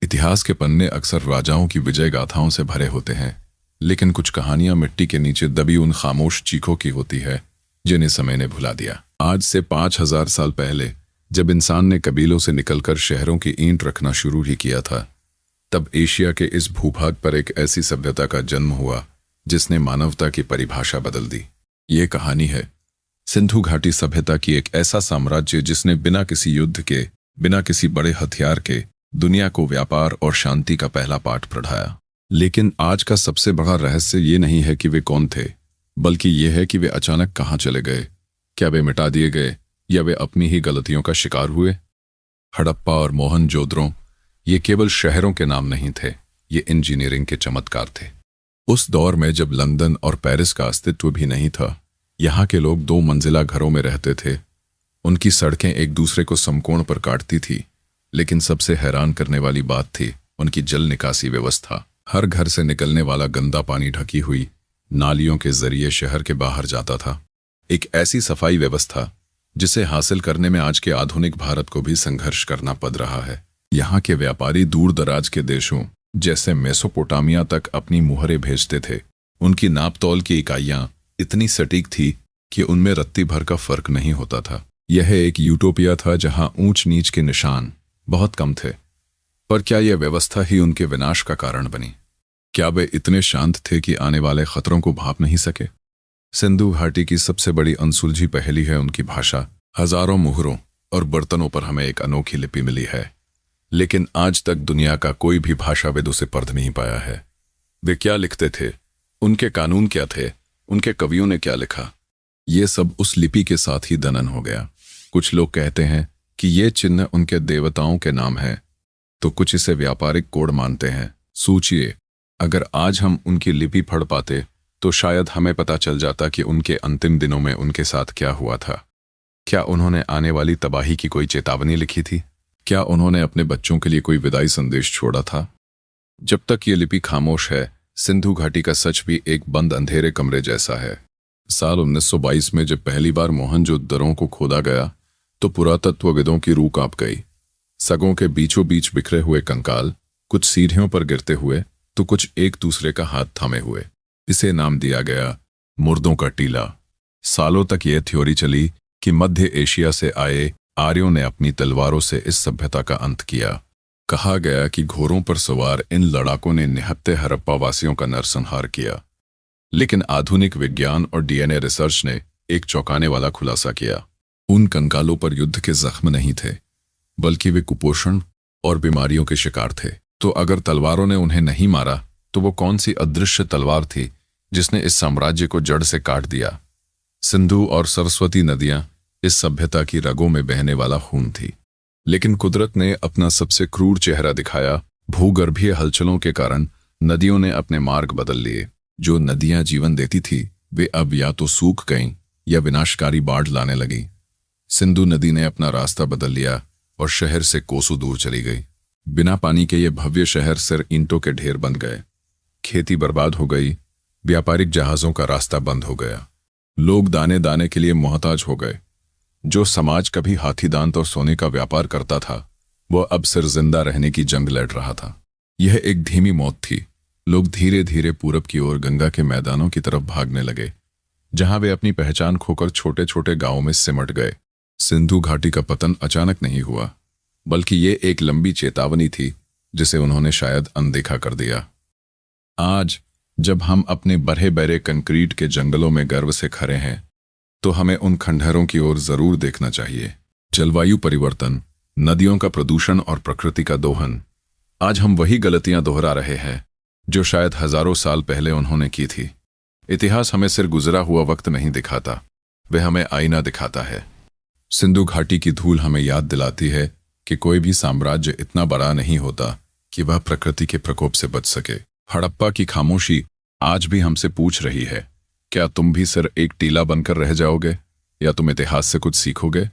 इतिहास के पन्ने अक्सर राजाओं की विजय गाथाओं से भरे होते हैं, लेकिन कुछ कहानियां मिट्टी के नीचे दबी उन खामोश चीखों की होती है जिन्हें समय ने भुला दिया। आज से 5000 साल पहले जब इंसान ने कबीलों से निकलकर शहरों की ईंट रखना शुरू ही किया था, तब एशिया के इस भूभाग पर एक ऐसी सभ्यता का जन्म हुआ जिसने मानवता की परिभाषा बदल दी। ये कहानी है सिंधु घाटी सभ्यता की, एक ऐसा साम्राज्य जिसने बिना किसी युद्ध के, बिना किसी बड़े हथियार के दुनिया को व्यापार और शांति का पहला पाठ पढ़ाया। लेकिन आज का सबसे बड़ा रहस्य ये नहीं है कि वे कौन थे, बल्कि ये है कि वे अचानक कहाँ चले गए। क्या वे मिटा दिए गए या वे अपनी ही गलतियों का शिकार हुए? हड़प्पा और मोहनजोदड़ो ये केवल शहरों के नाम नहीं थे, ये इंजीनियरिंग के चमत्कार थे। उस दौर में जब लंदन और पेरिस का अस्तित्व भी नहीं था, यहाँ के लोग 2 मंजिला घरों में रहते थे। उनकी सड़कें एक दूसरे को समकोण पर काटती थी, लेकिन सबसे हैरान करने वाली बात थी उनकी जल निकासी व्यवस्था। हर घर से निकलने वाला गंदा पानी ढकी हुई नालियों के जरिए शहर के बाहर जाता था। एक ऐसी सफाई व्यवस्था जिसे हासिल करने में आज के आधुनिक भारत को भी संघर्ष करना पड़ रहा है। यहाँ के व्यापारी दूर दराज के देशों जैसे मेसोपोटामिया तक अपनी मुहरें भेजते थे। उनकी नापतोल की इकाइयां इतनी सटीक थी कि उनमें रत्ती भर का फर्क नहीं होता था। यह एक यूटोपिया था जहां ऊंच नीच के निशान बहुत कम थे। पर क्या यह व्यवस्था ही उनके विनाश का कारण बनी? क्या वे इतने शांत थे कि आने वाले खतरों को भांप नहीं सके? सिंधु घाटी की सबसे बड़ी अनसुलझी पहेली है उनकी भाषा। हजारों मुहरों और बर्तनों पर हमें एक अनोखी लिपि मिली है, लेकिन आज तक दुनिया का कोई भी भाषाविद उसे पढ़ नहीं पाया है। वे क्या लिखते थे, उनके कानून क्या थे, उनके कवियों ने क्या लिखा, ये सब उस लिपि के साथ ही दनन हो गया। कुछ लोग कहते हैं कि ये चिन्ह उनके देवताओं के नाम है, तो कुछ इसे व्यापारिक कोड मानते हैं। सोचिए, अगर आज हम उनकी लिपि पढ़ पाते तो शायद हमें पता चल जाता कि उनके अंतिम दिनों में उनके साथ क्या हुआ था। क्या उन्होंने आने वाली तबाही की कोई चेतावनी लिखी थी? क्या उन्होंने अपने बच्चों के लिए कोई विदाई संदेश छोड़ा था? जब तक ये लिपि खामोश है, सिंधु घाटी का सच भी एक बंद अंधेरे कमरे जैसा है। साल 1922 में जब पहली बार मोहनजोदड़ो को खोदा गया तो पुरातत्वविदों की रूह कांप गई। सगों के बीचों बीच बिखरे हुए कंकाल, कुछ सीढ़ियों पर गिरते हुए तो कुछ एक दूसरे का हाथ थामे हुए। इसे नाम दिया गया मुर्दों का टीला। सालों तक यह थ्योरी चली कि मध्य एशिया से आए आर्यों ने अपनी तलवारों से इस सभ्यता का अंत किया। कहा गया कि घोड़ों पर सवार इन लड़ाकों ने निहत्थे हड़प्पा वासियों का नरसंहार किया। लेकिन आधुनिक विज्ञान और डीएनए रिसर्च ने एक चौंकाने वाला खुलासा किया। उन कंकालों पर युद्ध के जख्म नहीं थे, बल्कि वे कुपोषण और बीमारियों के शिकार थे। तो अगर तलवारों ने उन्हें नहीं मारा तो वो कौन सी अदृश्य तलवार थी जिसने इस साम्राज्य को जड़ से काट दिया? सिंधु और सरस्वती नदियां इस सभ्यता की रगों में बहने वाला खून थी। लेकिन कुदरत ने अपना सबसे क्रूर चेहरा दिखाया। भूगर्भीय हलचलों के कारण नदियों ने अपने मार्ग बदल लिए। जो नदियां जीवन देती थी वे अब या तो सूख गईं या विनाशकारी बाढ़ लाने लगी। सिंधु नदी ने अपना रास्ता बदल लिया और शहर से कोसों दूर चली गई। बिना पानी के ये भव्य शहर सिर ईंटों के ढेर बन गए। खेती बर्बाद हो गई, व्यापारिक जहाजों का रास्ता बंद हो गया, लोग दाने दाने के लिए मोहताज हो गए। जो समाज कभी हाथी दांत और सोने का व्यापार करता था, वह अब सिर जिंदा रहने की जंग लड़ रहा था। यह एक धीमी मौत थी। लोग धीरे धीरे पूरब की ओर गंगा के मैदानों की तरफ भागने लगे, जहां वे अपनी पहचान खोकर छोटे छोटे गांवों में सिमट गए। सिंधु घाटी का पतन अचानक नहीं हुआ, बल्कि ये एक लंबी चेतावनी थी जिसे उन्होंने शायद अनदेखा कर दिया। आज जब हम अपने बड़े बड़े कंक्रीट के जंगलों में गर्व से खड़े हैं, तो हमें उन खंडहरों की ओर जरूर देखना चाहिए। जलवायु परिवर्तन, नदियों का प्रदूषण और प्रकृति का दोहन। आज हम वही गलतियां दोहरा रहे हैं जो शायद हजारों साल पहले उन्होंने की थी। इतिहास हमें सिर्फ गुजरा हुआ वक्त नहीं दिखाता, वह हमें आईना दिखाता है। सिंधु घाटी की धूल हमें याद दिलाती है कि कोई भी साम्राज्य इतना बड़ा नहीं होता कि वह प्रकृति के प्रकोप से बच सके। हड़प्पा की खामोशी आज भी हमसे पूछ रही है, क्या तुम भी सिर्फ एक टीला बनकर रह जाओगे या तुम इतिहास से कुछ सीखोगे?